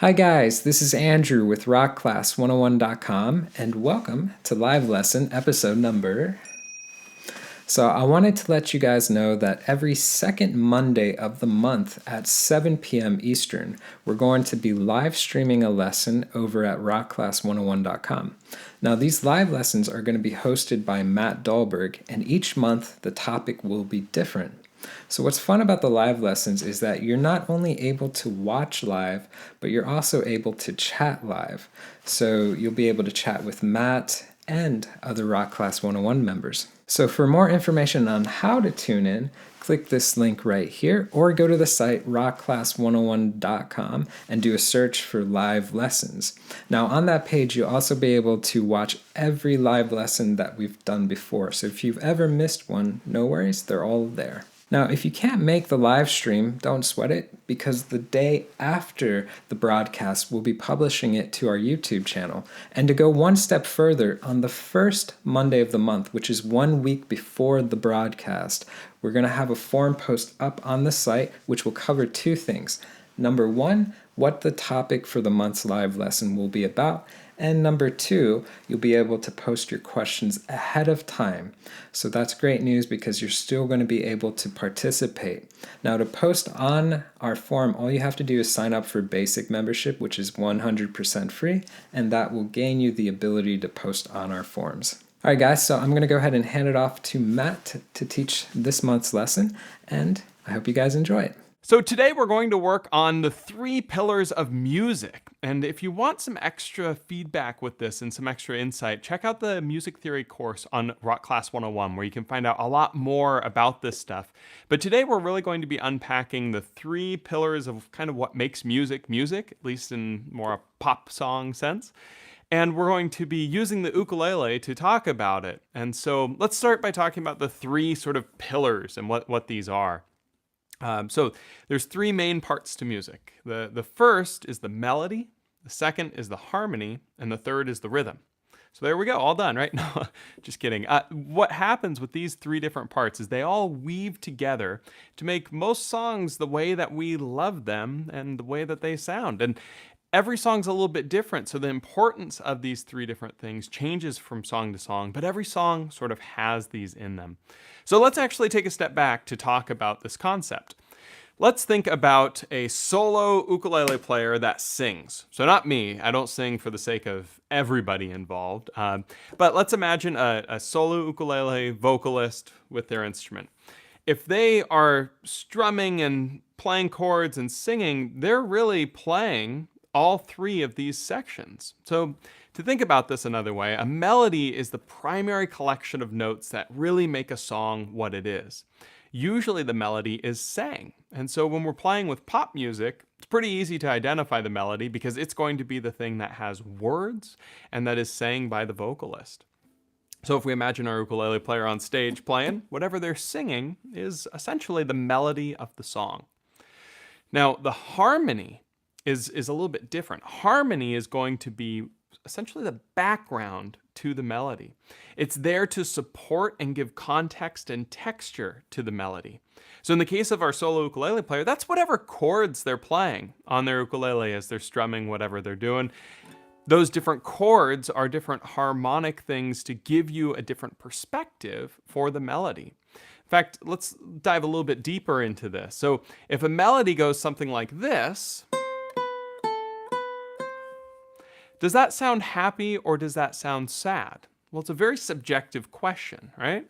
Hi guys, this is Andrew with rockclass101.com and welcome to live lesson episode number. So I wanted to let you guys know that every second Monday of the month at 7 p.m. Eastern, we're going to be live streaming a lesson over at rockclass101.com. Now these live lessons are going to be hosted by Matt Dahlberg, and each month the topic will be different. So what's fun about the live lessons is that you're not only able to watch live, but you're also able to chat live. So you'll be able to chat with Matt and other Rock Class 101 members. So for more information on how to tune in, click this link right here or go to the site rockclass101.com and do a search for live lessons. Now on that page you'll also be able to watch every live lesson that we've done before. So if you've ever missed one, no worries, they're all there. Now, if you can't make the live stream, don't sweat it, because the day after the broadcast, we'll be publishing it to our YouTube channel. And to go one step further, on the first Monday of the month, which is 1 week before the broadcast, we're going to have a forum post up on the site, which will cover two things. Number one, what the topic for the month's live lesson will be about. And number two, you'll be able to post your questions ahead of time. So that's great news because you're still going to be able to participate. Now to post on our forum, all you have to do is sign up for basic membership, which is 100% free, and that will gain you the ability to post on our forums. All right, guys, so I'm going to go ahead and hand it off to Matt to teach this month's lesson, and I hope you guys enjoy it. So today we're going to work on the 3 pillars of music. And if you want some extra feedback with this and some extra insight, check out the music theory course on Rock Class 101, where you can find out a lot more about this stuff. But today we're really going to be unpacking the 3 pillars of kind of what makes music music, at least in more a pop song sense. And we're going to be using the ukulele to talk about it. And so let's start by talking about the 3 sort of pillars and what these are. So there's 3 main parts to music. The first is the melody, the second is the harmony, and the third is the rhythm. So there we go, all done, right? No, just kidding. What happens with these 3 different parts is they all weave together to make most songs the way that we love them and the way that they sound. And every song's a little bit different, so the importance of these 3 different things changes from song to song, but every song sort of has these in them. So let's actually take a step back to talk about this concept. Let's think about a solo ukulele player that sings. So not me, I don't sing for the sake of everybody involved, but let's imagine a solo ukulele vocalist with their instrument. If they are strumming and playing chords and singing, they're really playing all 3 of these sections. So to think about this another way, a melody is the primary collection of notes that really make a song what it is. Usually the melody is sang. And so when we're playing with pop music, it's pretty easy to identify the melody because it's going to be the thing that has words and that is sang by the vocalist. So if we imagine our ukulele player on stage playing, whatever they're singing is essentially the melody of the song. Now, the harmony is a little bit different. Harmony is going to be essentially the background to the melody. It's there to support and give context and texture to the melody. So in the case of our solo ukulele player, that's whatever chords they're playing on their ukulele as they're strumming whatever they're doing. Those different chords are different harmonic things to give you a different perspective for the melody. In fact, let's dive a little bit deeper into this. So if a melody goes something like this, does that sound happy or does that sound sad? Well, it's a very subjective question, right?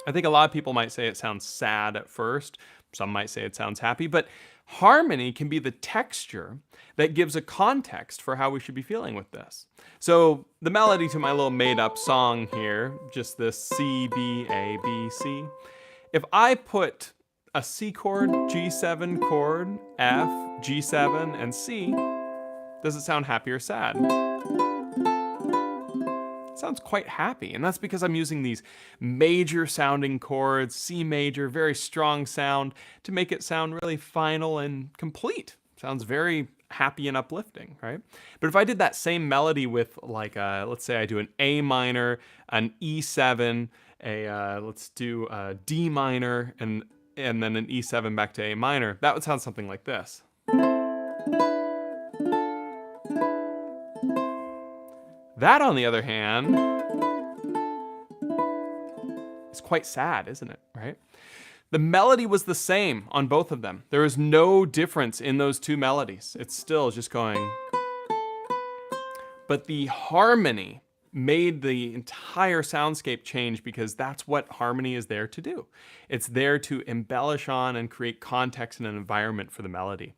I think a lot of people might say it sounds sad at first. Some might say it sounds happy, but harmony can be the texture that gives a context for how we should be feeling with this. So the melody to my little made up song here, just this C, B, A, B, C. If I put a C chord, G7 chord, F, G7, and C, does it sound happy or sad? It sounds quite happy, and that's because I'm using these major sounding chords, C major, very strong sound, to make it sound really final and complete. Sounds very happy and uplifting, right? But if I did that same melody with let's say I do an A minor, an E7, let's do a D minor, and then an E7 back to A minor, that would sound something like this. That, on the other hand, is quite sad, isn't it? Right? The melody was the same on both of them. There is no difference in those two melodies. It's still just going. But the harmony made the entire soundscape change, because that's what harmony is there to do. It's there to embellish on and create context and an environment for the melody.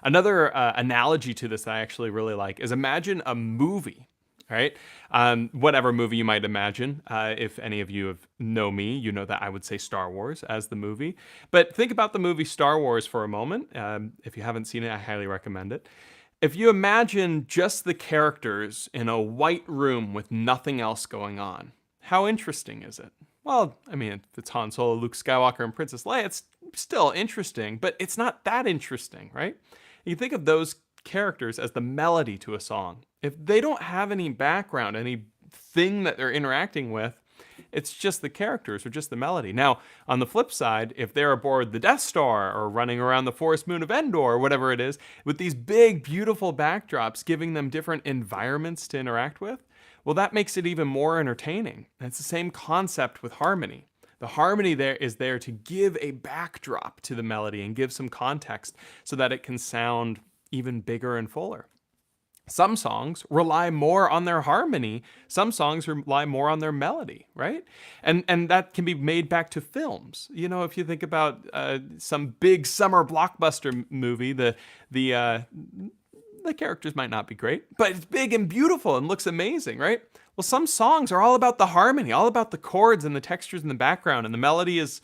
Another analogy to this that I actually really like is, imagine a movie, right? Whatever movie you might imagine. If any of you know me, you know that I would say Star Wars as the movie. But think about the movie Star Wars for a moment. If you haven't seen it, I highly recommend it. If you imagine just the characters in a white room with nothing else going on, how interesting is it? Well, I mean, if it's Han Solo, Luke Skywalker, and Princess Leia, it's still interesting, but it's not that interesting, right? You think of those characters as the melody to a song. If they don't have any background, any thing that they're interacting with, it's just the characters or just the melody. Now, on the flip side, if they're aboard the Death Star or running around the forest moon of Endor or whatever it is, with these big, beautiful backdrops giving them different environments to interact with, well, that makes it even more entertaining. And it's the same concept with harmony. The harmony there is there to give a backdrop to the melody and give some context so that it can sound even bigger and fuller. Some songs rely more on their harmony. Some songs rely more on their melody, right? And that can be made back to films. You know, if you think about some big summer blockbuster movie, the characters might not be great, but it's big and beautiful and looks amazing, right? Well, some songs are all about the harmony, all about the chords and the textures in the background, and the melody is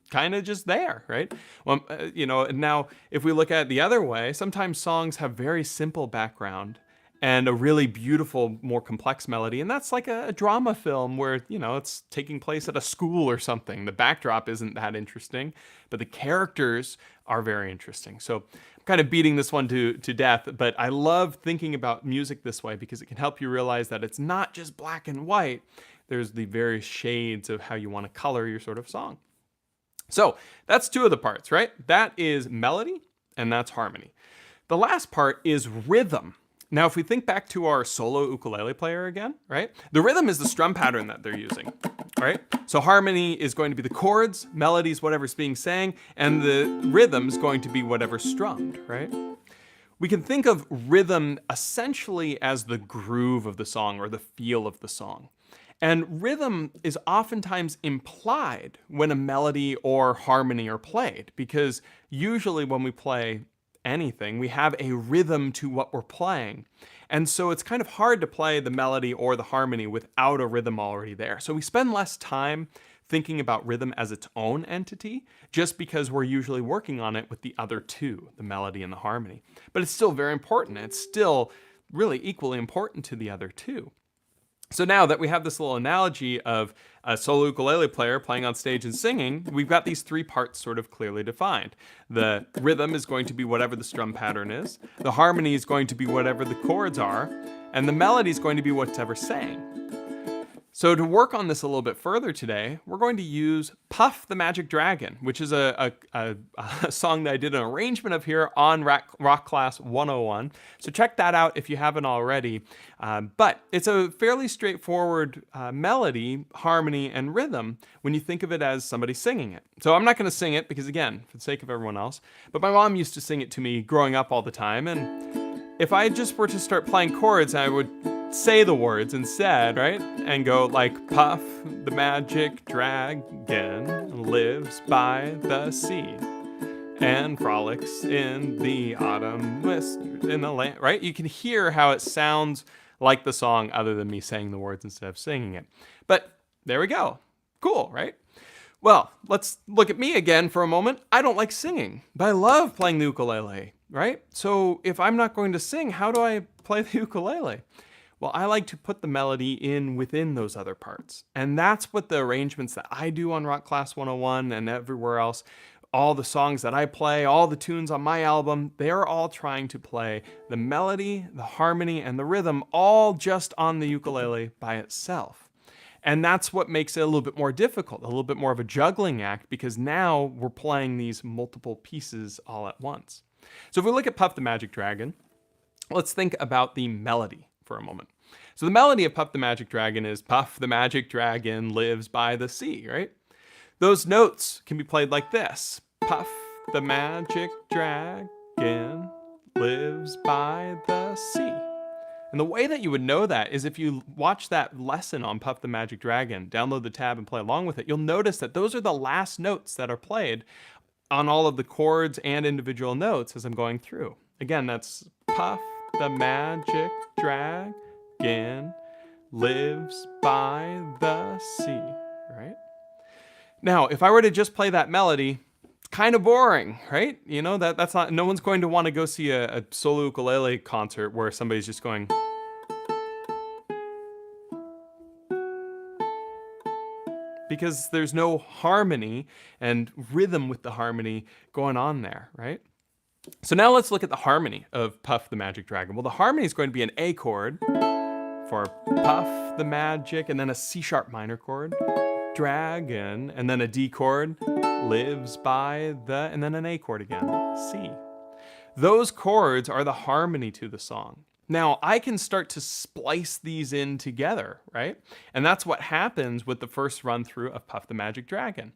kind of just there, right? Well, and now if we look at it the other way, sometimes songs have very simple background and a really beautiful, more complex melody. And that's like a drama film where, it's taking place at a school or something. The backdrop isn't that interesting, but the characters are very interesting. So I'm kind of beating this one to death, but I love thinking about music this way because it can help you realize that it's not just black and white. There's the various shades of how you want to color your sort of song. So that's two of the parts, right? That is melody and that's harmony. The last part is rhythm. Now, if we think back to our solo ukulele player again, right? The rhythm is the strum pattern that they're using, right? So harmony is going to be the chords, melody is whatever's being sang, and the rhythm is going to be whatever's strummed, right? We can think of rhythm essentially as the groove of the song or the feel of the song. And rhythm is oftentimes implied when a melody or harmony are played, because usually when we play anything, we have a rhythm to what we're playing. And so it's kind of hard to play the melody or the harmony without a rhythm already there. So we spend less time thinking about rhythm as its own entity, just because we're usually working on it with the other two, the melody and the harmony. But it's still very important. It's still really equally important to the other two. So now that we have this little analogy of a solo ukulele player playing on stage and singing, we've got these three parts sort of clearly defined. The rhythm is going to be whatever the strum pattern is, the harmony is going to be whatever the chords are, and the melody is going to be whatever's sang. So to work on this a little bit further today, we're going to use Puff the Magic Dragon, which is a song that I did an arrangement of here on Rock Class 101. So check that out if you haven't already. But it's a fairly straightforward melody, harmony, and rhythm when you think of it as somebody singing it. So I'm not going to sing it because, again, for the sake of everyone else, but my mom used to sing it to me growing up all the time. And if I just were to start playing chords, I would say the words instead, right? And go like, Puff the magic dragon lives by the sea and frolics in the autumn mist in the land, right? You can hear how it sounds like the song other than me saying the words instead of singing it. But there we go. Cool, right? Well, let's look at me again for a moment. I don't like singing, but I love playing the ukulele, right? So if I'm not going to sing, how do I play the ukulele? Well, I like to put the melody in within those other parts. And that's what the arrangements that I do on Rock Class 101 and everywhere else, all the songs that I play, all the tunes on my album, they're all trying to play the melody, the harmony, and the rhythm all just on the ukulele by itself. And that's what makes it a little bit more difficult, a little bit more of a juggling act, because now we're playing these multiple pieces all at once. So if we look at Puff the Magic Dragon, let's think about the melody for a moment. So the melody of Puff the Magic Dragon is Puff the Magic Dragon lives by the sea, right? Those notes can be played like this. Puff the Magic Dragon lives by the sea. And the way that you would know that is if you watch that lesson on Puff the Magic Dragon, download the tab and play along with it, you'll notice that those are the last notes that are played on all of the chords and individual notes as I'm going through. Again, that's Puff the Magic Dragon lives by the sea, right? Now, if I were to just play that melody, it's kind of boring, right? You know, that's not, no one's going to want to go see a solo ukulele concert where somebody's just going. Because there's no harmony and rhythm with the harmony going on there, right? So now let's look at the harmony of Puff the Magic Dragon. Well, the harmony is going to be an A chord for Puff the Magic, and then a C sharp minor chord, Dragon, and then a D chord, lives by the, and then an A chord again, C. Those chords are the harmony to the song. Now, I can start to splice these in together, right? And that's what happens with the first run through of Puff the Magic Dragon.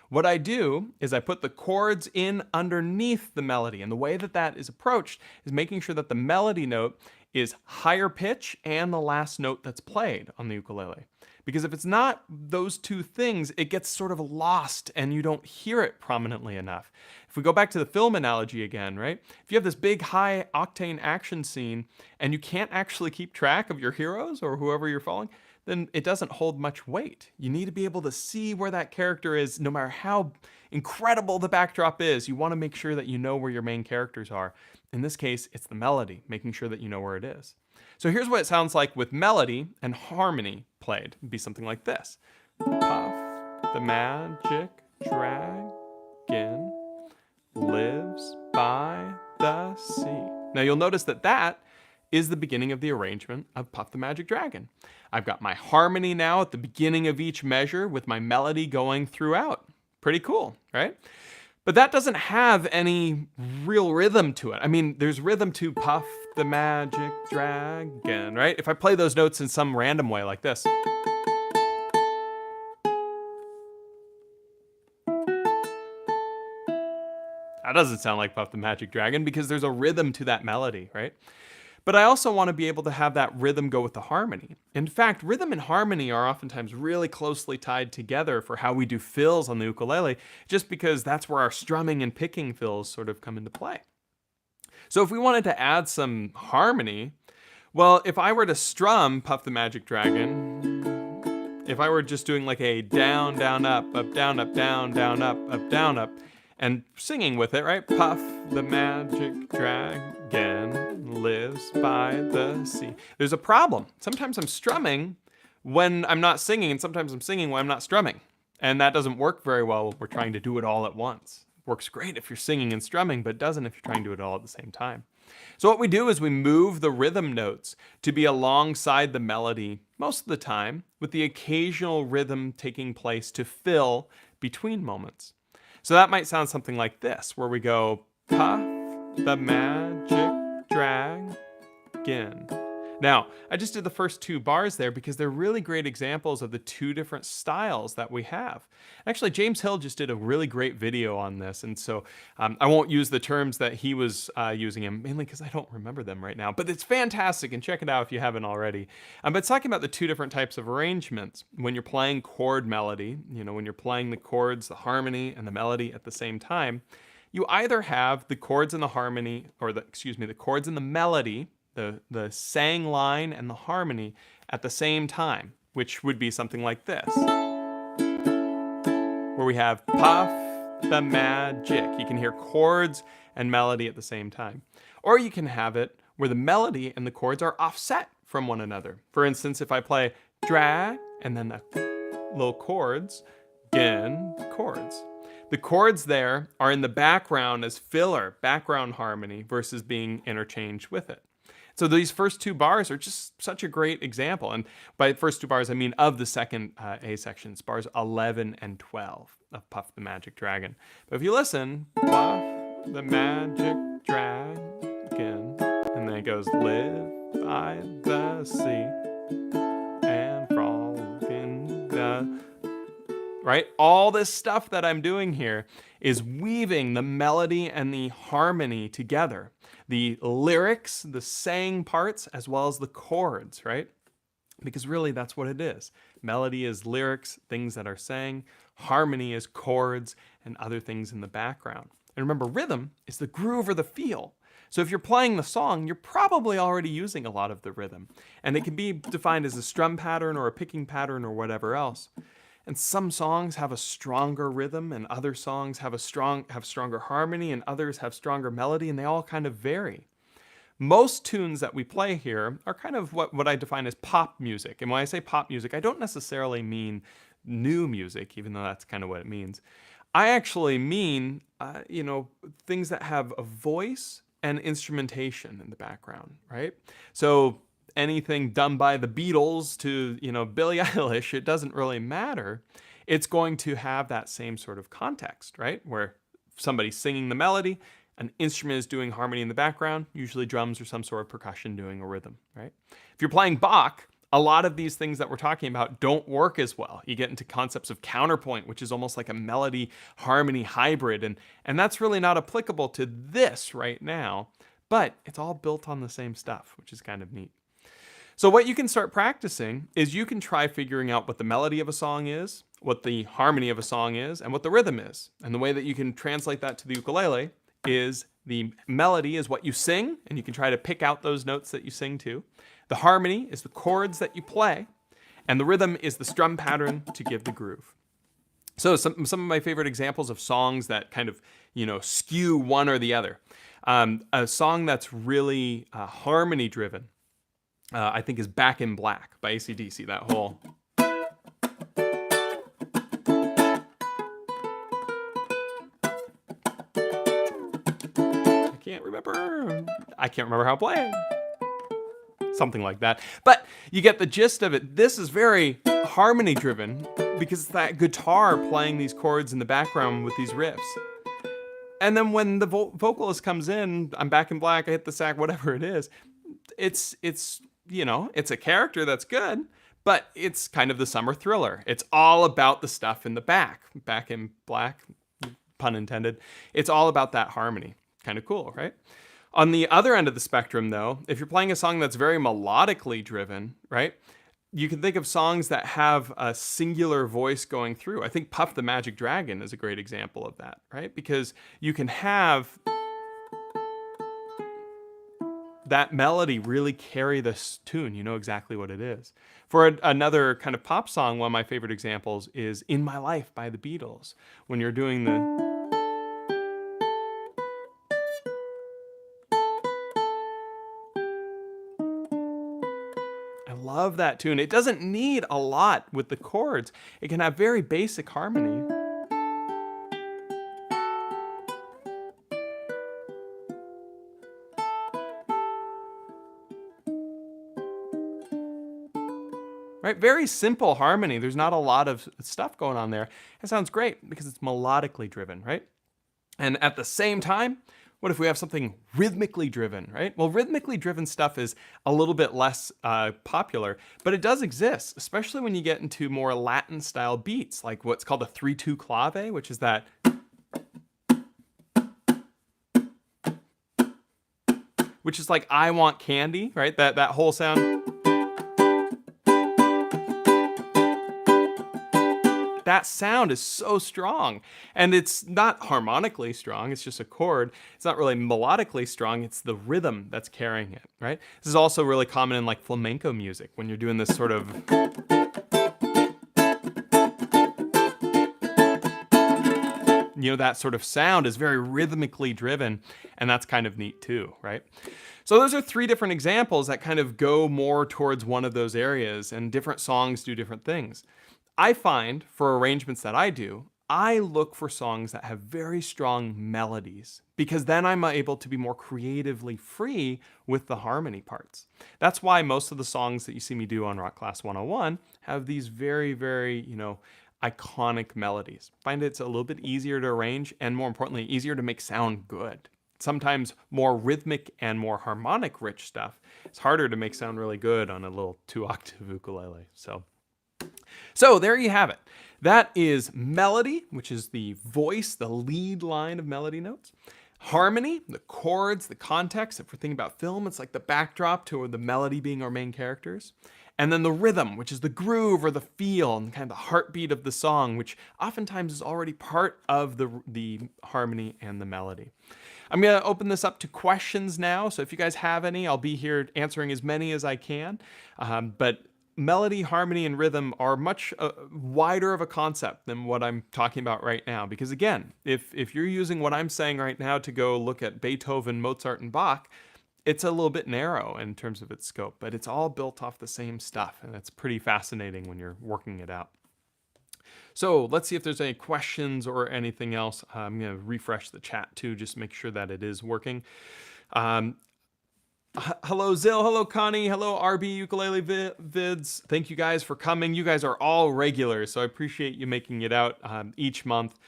What I do is I put the chords in underneath the melody. And the way that that is approached is making sure that the melody note is higher pitch and the last note that's played on the ukulele. Because if it's not those two things, it gets sort of lost and you don't hear it prominently enough. If we go back to the film analogy again, right? If you have this big high octane action scene and you can't actually keep track of your heroes or whoever you're following, then it doesn't hold much weight. You need to be able to see where that character is, no matter how incredible the backdrop is. You want to make sure that you know where your main characters are. In this case, it's the melody, making sure that you know where it is. So here's what it sounds like with melody and harmony played. It'd be something like this. Puff the Magic Dragon lives by the sea. Now you'll notice that that is the beginning of the arrangement of Puff the Magic Dragon. I've got my harmony now at the beginning of each measure with my melody going throughout. Pretty cool, right? But that doesn't have any real rhythm to it. I mean, there's rhythm to Puff the Magic Dragon, right? If I play those notes in some random way like this. That doesn't sound like Puff the Magic Dragon because there's a rhythm to that melody, right? But I also want to be able to have that rhythm go with the harmony. In fact, rhythm and harmony are oftentimes really closely tied together for how we do fills on the ukulele, just because that's where our strumming and picking fills sort of come into play. So if we wanted to add some harmony, well, if I were to strum Puff the Magic Dragon, if I were just doing like a down, down, up, down, down, up, down, up, and singing with it, right? Puff the Magic Dragon lives by the sea. There's a problem. Sometimes I'm strumming when I'm not singing, and sometimes I'm singing when I'm not strumming. And that doesn't work very well when we're trying to do it all at once. It works great if you're singing and strumming, but it doesn't if you're trying to do it all at the same time. So what we do is we move the rhythm notes to be alongside the melody most of the time, with the occasional rhythm taking place to fill between moments. So that might sound something like this, where we go, Puff the Magic Dragon. Now, I just did the first two bars there because they're really great examples of the two different styles that we have. Actually, James Hill just did a really great video on this, and so I won't use the terms that he was using, mainly because I don't remember them right now, but it's fantastic, and check it out if you haven't already. But it's talking about the two different types of arrangements. When you're playing chord melody, when you're playing the chords, the harmony, and the melody at the same time, you either have the chords and the harmony, or the chords and the melody, the sang line and the harmony at the same time, which would be something like this, where we have Puff the Magic. You can hear chords and melody at the same time. Or you can have it where the melody and the chords are offset from one another. For instance, if I play drag and then the little chords, again, chords. The chords there are in the background as filler, background harmony, versus being interchanged with it. So these first two bars are just such a great example. And by first two bars, I mean of the second A sections, bars 11 and 12 of Puff the Magic Dragon. But if you listen, Puff the Magic Dragon, and then it goes, live by the sea. and frolicking the right? All this stuff that I'm doing here is weaving the melody and the harmony together. The lyrics, the saying parts, as well as the chords, right? Because really that's what it is. Melody is lyrics, things that are sang. Harmony is chords and other things in the background. And remember, rhythm is the groove or the feel. So if you're playing the song, you're probably already using a lot of the rhythm. And it can be defined as a strum pattern or a picking pattern or whatever else. And some songs have a stronger rhythm, and other songs have stronger harmony, and others have stronger melody, and they all kind of vary. Most tunes that we play here are kind of what I define as pop music. And when I say pop music, I don't necessarily mean new music, even though that's kind of what it means. I actually mean, things that have a voice and instrumentation in the background, right? So anything done by the Beatles to, Billie Eilish, it doesn't really matter. It's going to have that same sort of context, right? Where somebody's singing the melody, an instrument is doing harmony in the background, usually drums or some sort of percussion doing a rhythm, right? If you're playing Bach, a lot of these things that we're talking about don't work as well. You get into concepts of counterpoint, which is almost like a melody harmony hybrid, and that's really not applicable to this right now, but it's all built on the same stuff, which is kind of neat. So what you can start practicing is you can try figuring out what the melody of a song is, what the harmony of a song is, and what the rhythm is. And the way that you can translate that to the ukulele is the melody is what you sing, and you can try to pick out those notes that you sing to. The harmony is the chords that you play, and the rhythm is the strum pattern to give the groove. So some of my favorite examples of songs that kind of, skew one or the other. A song that's really harmony driven, I think, is Back in Black by AC/DC. That whole... I can't remember how to play it. Something like that. But you get the gist of it. This is very harmony driven because it's that guitar playing these chords in the background with these riffs. And then when the vocalist comes in, I'm back in black, I hit the sax, whatever it is, it's a character that's good, but it's kind of the summer thriller. It's all about the stuff in the back in black, pun intended. It's all about that harmony. Kind of cool, right? On the other end of the spectrum, though, if you're playing a song that's very melodically driven, right, you can think of songs that have a singular voice going through. I think Puff the Magic Dragon is a great example of that, right? Because you can have that melody really carry this tune. You know exactly what it is. For another kind of pop song, one of my favorite examples is In My Life by the Beatles. When you're doing the... love that tune. It doesn't need a lot with the chords. It can have very basic harmony. Right? Very simple harmony. There's not a lot of stuff going on there. It sounds great because it's melodically driven, right? And at the same time, what if we have something rhythmically driven, right? Well, rhythmically driven stuff is a little bit less popular, but it does exist, especially when you get into more Latin style beats, like what's called a 3/2 clave, which is that, which is like I Want Candy, right? That whole sound. That sound is so strong, and it's not harmonically strong. It's just a chord. It's not really melodically strong. It's the rhythm that's carrying it, right? This is also really common in like flamenco music when you're doing this sort of, that sort of sound is very rhythmically driven, and that's kind of neat too, right? So those are three different examples that kind of go more towards one of those areas, and different songs do different things. I find for arrangements that I do, I look for songs that have very strong melodies because then I'm able to be more creatively free with the harmony parts. That's why most of the songs that you see me do on Rock Class 101 have these very, very, iconic melodies. I find it's a little bit easier to arrange and more importantly, easier to make sound good. sometimes more rhythmic and more harmonic rich stuff, it's harder to make sound really good on a little 2-octave ukulele. So there you have it. That is melody, which is the voice, the lead line of melody notes. Harmony, the chords, the context. If we're thinking about film, it's like the backdrop to the melody being our main characters. And then the rhythm, which is the groove or the feel and kind of the heartbeat of the song, which oftentimes is already part of the harmony and the melody. I'm going to open this up to questions now. So if you guys have any, I'll be here answering as many as I can. But melody, harmony, and rhythm are much wider of a concept than what I'm talking about right now. Because again, if you're using what I'm saying right now to go look at Beethoven, Mozart, and Bach, it's a little bit narrow in terms of its scope, but it's all built off the same stuff, and it's pretty fascinating when you're working it out. So let's see if there's any questions or anything else. I'm going to refresh the chat too, just make sure that it is working. Hello, Zill. Hello, Connie. Hello, RB Ukulele Vids. Thank you guys for coming. You guys are all regulars, so I appreciate you making it out each month.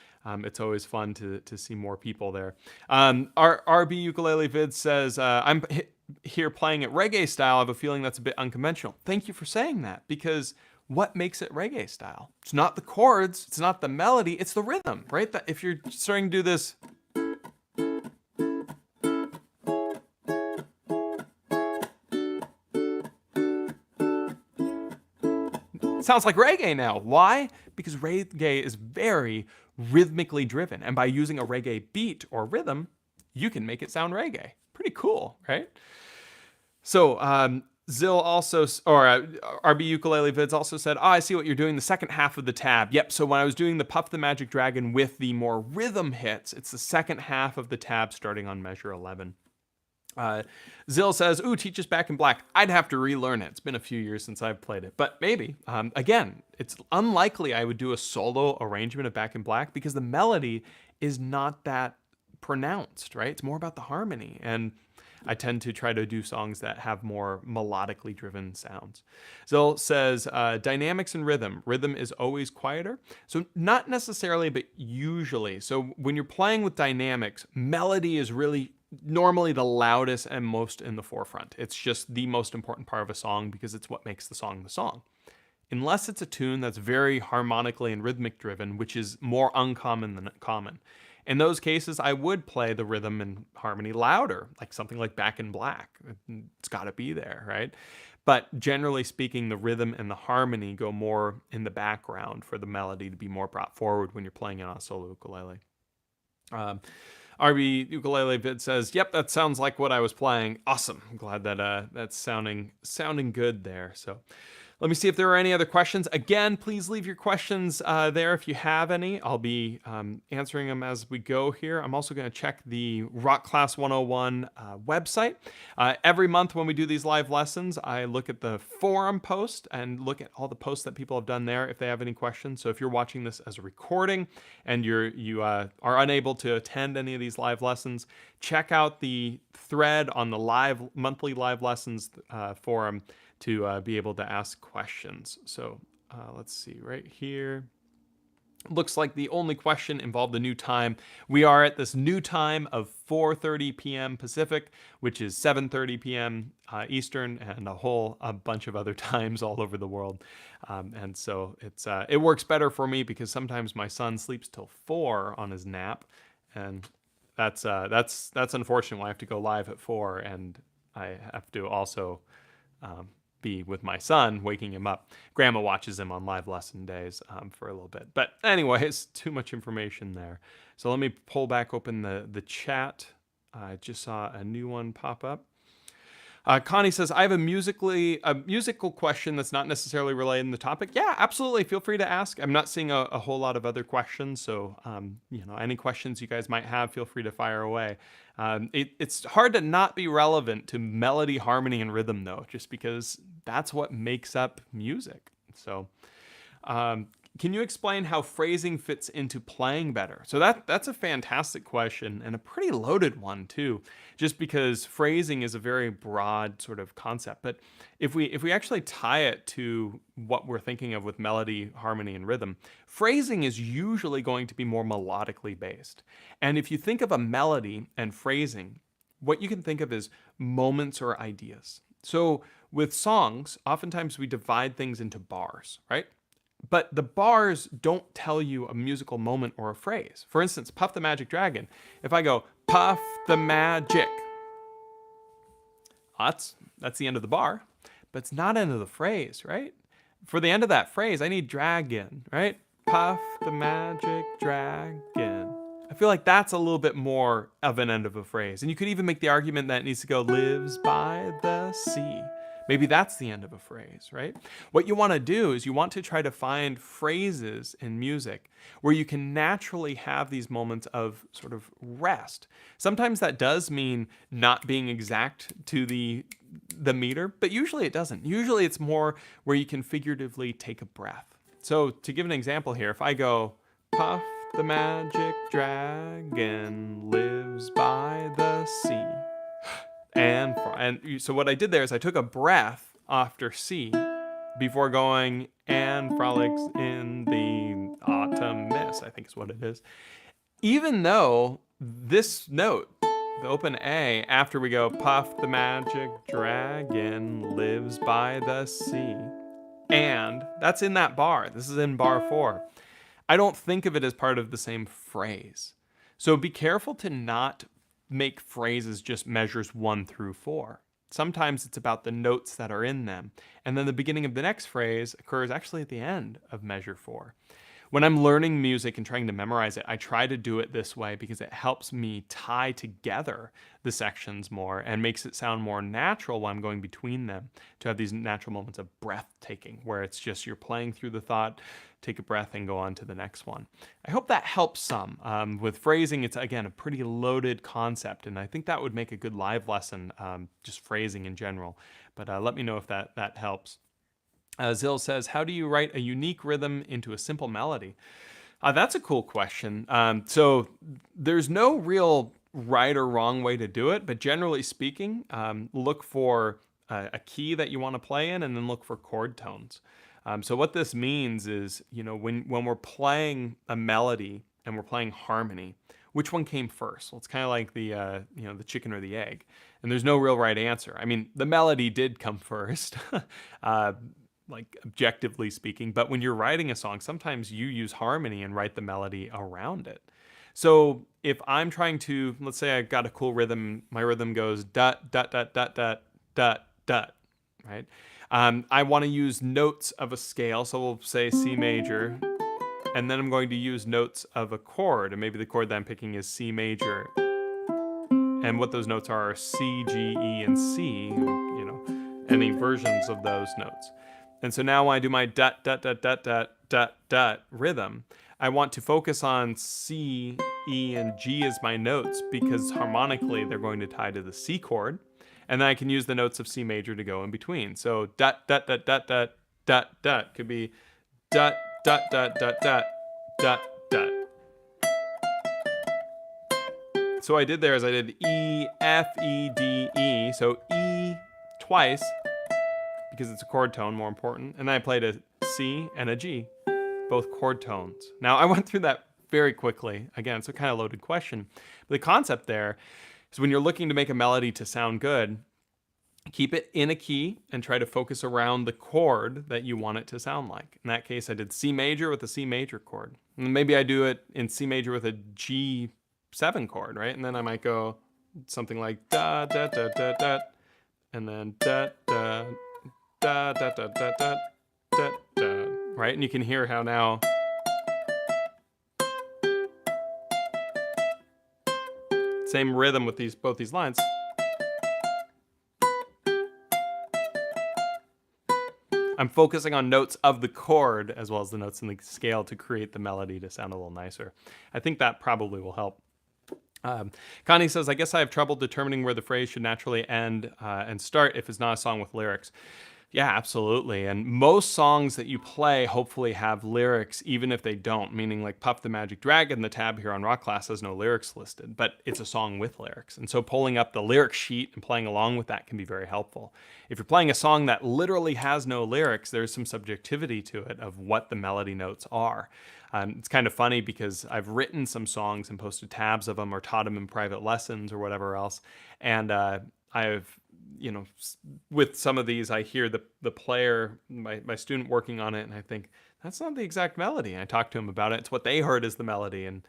It's always fun to see more people there. Our RB Ukulele Vids says, I'm here playing it reggae style. I have a feeling that's a bit unconventional. Thank you for saying that, because what makes it reggae style? It's not the chords, it's not the melody, it's the rhythm, right? That if you're starting to do this, it sounds like reggae now. Why? Because reggae is very rhythmically driven, and by using a reggae beat or rhythm, you can make it sound reggae. Pretty cool, right? So Zill also, or RB Ukulele Vids also said, I see what you're doing, the second half of the tab. Yep, so when I was doing the Puff the Magic Dragon with the more rhythm hits, it's the second half of the tab starting on measure 11. Zill says, ooh, Teach Us Back in Black. I'd have to relearn it. It's been a few years since I've played it, but maybe. Again, it's unlikely I would do a solo arrangement of Back in Black because the melody is not that pronounced, right? It's more about the harmony, and I tend to try to do songs that have more melodically driven sounds. Zill says, dynamics and rhythm. Rhythm is always quieter. So not necessarily, but usually. So when you're playing with dynamics, melody is really normally the loudest and most in the forefront. It's just the most important part of a song because it's what makes the song the song. Unless it's a tune that's very harmonically and rhythmic driven, which is more uncommon than common. In those cases, I would play the rhythm and harmony louder, like something like Back in Black. It's got to be there, right? But generally speaking, the rhythm and the harmony go more in the background for the melody to be more brought forward when you're playing it on a solo ukulele. RB Ukulele Vid says, yep, that sounds like what I was playing. Awesome. I'm glad that that's sounding good there. So let me see if there are any other questions. Again, please leave your questions there if you have any. I'll be answering them as we go here. I'm also going to check the Rock Class 101 website. Every month when we do these live lessons, I look at the forum post and look at all the posts that people have done there if they have any questions. So if you're watching this as a recording and you are unable to attend any of these live lessons, check out the thread on the monthly live lessons forum to be able to ask questions. So let's see right here. Looks like the only question involved the new time. We are at this new time of 4:30 p.m. Pacific, which is 7:30 p.m. Eastern, and a bunch of other times all over the world. And so it works better for me because sometimes my son sleeps till 4 on his nap, and that's unfortunate. I have to go live at 4, and I have to also be with my son, waking him up. Grandma watches him on live lesson days for a little bit. But anyways, too much information there. So let me pull back open the chat. I just saw a new one pop up. Connie says, I have a musical question that's not necessarily related to the topic. Yeah, absolutely. Feel free to ask. I'm not seeing a whole lot of other questions. So, any questions you guys might have, feel free to fire away. It's hard to not be relevant to melody, harmony, and rhythm, though, just because that's what makes up music. So can you explain how phrasing fits into playing better? So that's a fantastic question and a pretty loaded one too, just because phrasing is a very broad sort of concept. But if we actually tie it to what we're thinking of with melody, harmony, and rhythm, phrasing is usually going to be more melodically based. And if you think of a melody and phrasing, what you can think of is moments or ideas. So with songs, oftentimes we divide things into bars, right? But the bars don't tell you a musical moment or a phrase. For instance, Puff the Magic Dragon. If I go, Puff the Magic, that's the end of the bar, but it's not end of the phrase, right? For the end of that phrase, I need dragon, right? Puff the Magic Dragon. I feel like that's a little bit more of an end of a phrase. And you could even make the argument that it needs to go, lives by the sea. Maybe that's the end of a phrase, right? What you want to do is you want to try to find phrases in music where you can naturally have these moments of sort of rest. Sometimes that does mean not being exact to the meter, but usually it doesn't. Usually it's more where you can figuratively take a breath. So to give an example here, if I go, Puff the Magic Dragon lives by the sea. And so what I did there is I took a breath after C before going and frolics in the autumn mist, I think is what it is. Even though this note, the open A, after we go, Puff the Magic Dragon lives by the sea, and that's in that bar. This is in bar 4. I don't think of it as part of the same phrase. So be careful to not make phrases just measures 1 through 4. Sometimes it's about the notes that are in them. And then the beginning of the next phrase occurs actually at the end of measure 4. When I'm learning music and trying to memorize it, I try to do it this way because it helps me tie together the sections more and makes it sound more natural when I'm going between them, to have these natural moments of breathtaking where it's just you're playing through the thought, take a breath, and go on to the next one. I hope that helps some. With phrasing, it's, again, a pretty loaded concept, and I think that would make a good live lesson, just phrasing in general. But let me know if that helps. Zill says, how do you write a unique rhythm into a simple melody? That's a cool question. So there's no real right or wrong way to do it, but generally speaking, look for a key that you want to play in, and then look for chord tones. So what this means is, when we're playing a melody and we're playing harmony, which one came first? Well, it's kind of like the chicken or the egg, and there's no real right answer. I mean, the melody did come first. Like objectively speaking, but when you're writing a song, sometimes you use harmony and write the melody around it. So if I'm trying to, let's say I've got a cool rhythm, my rhythm goes dot, dot, dot, dot, dot, dot, dot, right? I want to use notes of a scale, so we'll say C major, and then I'm going to use notes of a chord, and maybe the chord that I'm picking is C major, and what those notes are C, G, E, and C, any versions of those notes. And so now when I do my dot, dot, dot, dot, dot, dot, dot rhythm, I want to focus on C, E, and G as my notes because harmonically they're going to tie to the C chord. And then I can use the notes of C major to go in between. So dot, dot, dot, dot, dot, dot, dot could be dot, dot, dot, dot, dot, dot, dot. So what I did there is I did E, F, E, D, E. So E twice, because it's a chord tone, more important. And then I played a C and a G, both chord tones. Now, I went through that very quickly. Again, it's a kind of loaded question. But the concept there is when you're looking to make a melody to sound good, keep it in a key and try to focus around the chord that you want it to sound like. In that case, I did C major with a C major chord. And maybe I do it in C major with a G7 chord, right? And then I might go something like da, da, da, da, da, and then da, da, da, da, da, da, da, da, da, right? And you can hear how now same rhythm with both these lines. I'm focusing on notes of the chord as well as the notes in the scale to create the melody to sound a little nicer. I think that probably will help. Connie says, I guess I have trouble determining where the phrase should naturally end and start if it's not a song with lyrics. Yeah, absolutely. And most songs that you play hopefully have lyrics, even if they don't, meaning like Puff the Magic Dragon, the tab here on Rock Class has no lyrics listed, but it's a song with lyrics. And so pulling up the lyric sheet and playing along with that can be very helpful. If you're playing a song that literally has no lyrics, there's some subjectivity to it of what the melody notes are. It's kind of funny because I've written some songs and posted tabs of them or taught them in private lessons or whatever else. And I've with some of these, I hear the player, my student working on it, and I think that's not the exact melody. And I talk to him about it. It's what they heard as the melody, and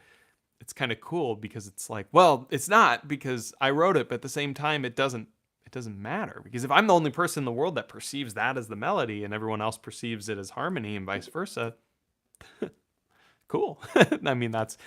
it's kind of cool because it's like, well, it's not because I wrote it, but at the same time, it doesn't matter because if I'm the only person in the world that perceives that as the melody, and everyone else perceives it as harmony, and vice versa, cool. I mean, that's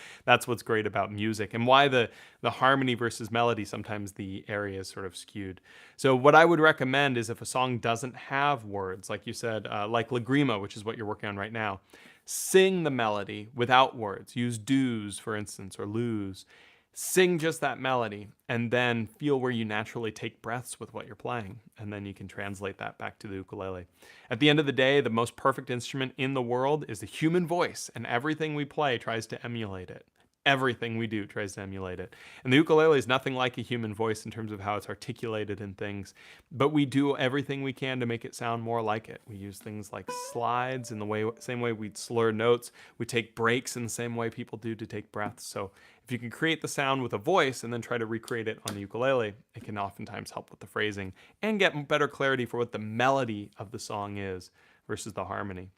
what's great about music and why the harmony versus melody, sometimes the area is sort of skewed. So what I would recommend is if a song doesn't have words, like you said, like Lagrima, which is what you're working on right now, sing the melody without words. Use do's, for instance, or lose. Sing just that melody and then feel where you naturally take breaths with what you're playing. And then you can translate that back to the ukulele. At the end of the day, the most perfect instrument in the world is the human voice, and everything we play tries to emulate it. Everything we do tries to emulate it. And the ukulele is nothing like a human voice in terms of how it's articulated in things, but we do everything we can to make it sound more like it. We use things like slides in the same way we slur notes. We take breaks in the same way people do to take breaths. So if you can create the sound with a voice and then try to recreate it on the ukulele, it can oftentimes help with the phrasing and get better clarity for what the melody of the song is versus the harmony.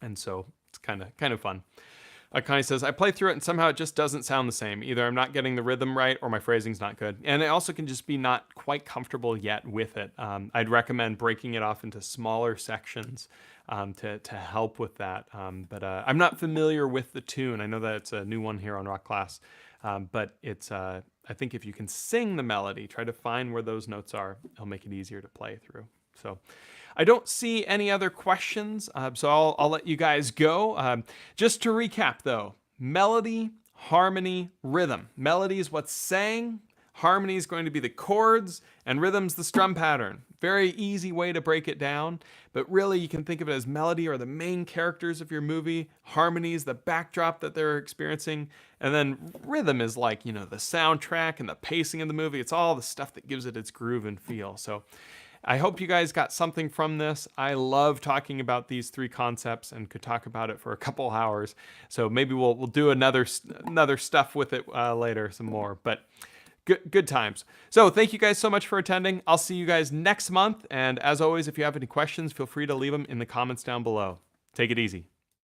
And so it's kind of fun. Connie says, I play through it and somehow it just doesn't sound the same. Either I'm not getting the rhythm right or my phrasing's not good. And it also can just be not quite comfortable yet with it. I'd recommend breaking it off into smaller sections to help with that. But I'm not familiar with the tune. I know that it's a new one here on Rock Class. But it's I think if you can sing the melody, try to find where those notes are, it'll make it easier to play through. So I don't see any other questions, so I'll let you guys go. Just to recap, though, melody, harmony, rhythm. Melody is what's sang, harmony is going to be the chords, and rhythm's the strum pattern. Very easy way to break it down, but really you can think of it as melody are the main characters of your movie, harmony is the backdrop that they're experiencing, and then rhythm is like, the soundtrack and the pacing of the movie. It's all the stuff that gives it its groove and feel. So I hope you guys got something from this. I love talking about these three concepts and could talk about it for a couple hours. So maybe we'll do another stuff with it later, some more. But good times. So thank you guys so much for attending. I'll see you guys next month. And as always, if you have any questions, feel free to leave them in the comments down below. Take it easy.